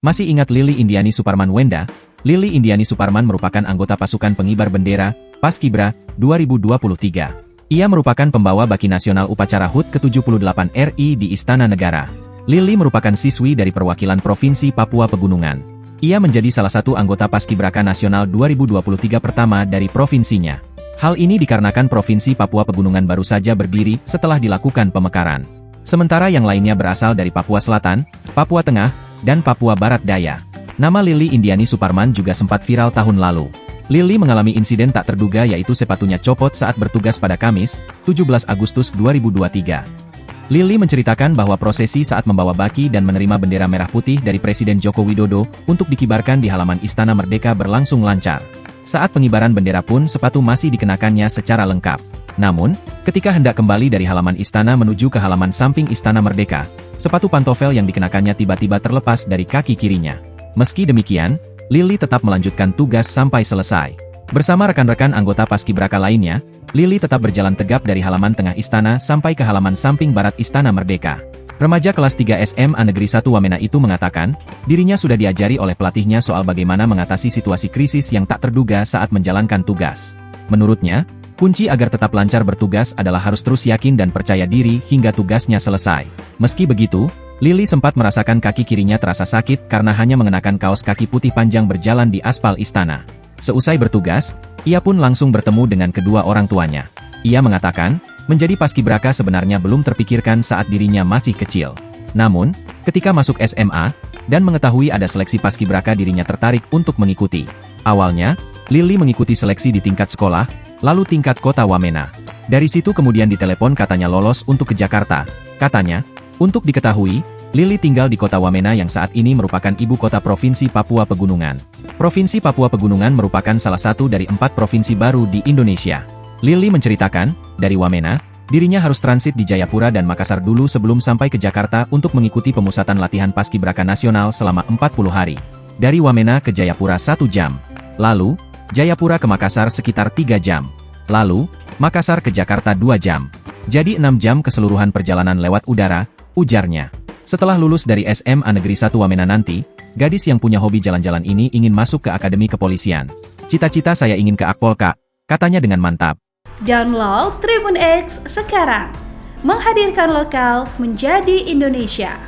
Masih ingat Lili Indiani Suparman Wenda? Lili Indiani Suparman merupakan anggota pasukan pengibar bendera, Paskibra, 2023. Ia merupakan pembawa baki nasional upacara HUT ke-78 RI di Istana Negara. Lili merupakan siswi dari perwakilan Provinsi Papua Pegunungan. Ia menjadi salah satu anggota Paskibraka Nasional 2023 pertama dari provinsinya. Hal ini dikarenakan Provinsi Papua Pegunungan baru saja berdiri setelah dilakukan pemekaran. Sementara yang lainnya berasal dari Papua Selatan, Papua Tengah, dan Papua Barat Daya. Nama Lili Indiani Suparman juga sempat viral tahun lalu. Lili mengalami insiden tak terduga yaitu sepatunya copot saat bertugas pada Kamis, 17 Agustus 2023. Lili menceritakan bahwa prosesi saat membawa baki dan menerima bendera merah putih dari Presiden Joko Widodo untuk dikibarkan di halaman Istana Merdeka berlangsung lancar. Saat pengibaran bendera pun sepatu masih dikenakannya secara lengkap. Namun, ketika hendak kembali dari halaman istana menuju ke halaman samping Istana Merdeka, sepatu pantofel yang dikenakannya tiba-tiba terlepas dari kaki kirinya. Meski demikian, Lili tetap melanjutkan tugas sampai selesai. Bersama rekan-rekan anggota Paskibraka lainnya, Lili tetap berjalan tegap dari halaman tengah istana sampai ke halaman samping barat Istana Merdeka. Remaja kelas 3 SMA Negeri 1 Wamena itu mengatakan, dirinya sudah diajari oleh pelatihnya soal bagaimana mengatasi situasi krisis yang tak terduga saat menjalankan tugas. Menurutnya, kunci agar tetap lancar bertugas adalah harus terus yakin dan percaya diri hingga tugasnya selesai. Meski begitu, Lili sempat merasakan kaki kirinya terasa sakit karena hanya mengenakan kaos kaki putih panjang berjalan di aspal istana. Seusai bertugas, ia pun langsung bertemu dengan kedua orang tuanya. Ia mengatakan, menjadi paskibraka sebenarnya belum terpikirkan saat dirinya masih kecil. Namun, ketika masuk SMA, dan mengetahui ada seleksi paskibraka dirinya tertarik untuk mengikuti. Awalnya, Lili mengikuti seleksi di tingkat sekolah, lalu tingkat kota Wamena. Dari situ kemudian ditelepon katanya lolos untuk ke Jakarta. Katanya, untuk diketahui, Lili tinggal di kota Wamena yang saat ini merupakan ibu kota Provinsi Papua Pegunungan. Provinsi Papua Pegunungan merupakan salah satu dari 4 provinsi baru di Indonesia. Lili menceritakan, dari Wamena, dirinya harus transit di Jayapura dan Makassar dulu sebelum sampai ke Jakarta untuk mengikuti pemusatan latihan Paskibraka Nasional selama 40 hari. Dari Wamena ke Jayapura 1 jam. Lalu, Jayapura ke Makassar sekitar 3 jam. Lalu, Makassar ke Jakarta 2 jam. Jadi 6 jam keseluruhan perjalanan lewat udara, ujarnya. Setelah lulus dari SMA Negeri 1 Wamena nanti, gadis yang punya hobi jalan-jalan ini ingin masuk ke Akademi Kepolisian. Cita-cita saya ingin ke Akpol, Kak, katanya dengan mantap. Download Tribun X sekarang. Menghadirkan lokal menjadi Indonesia.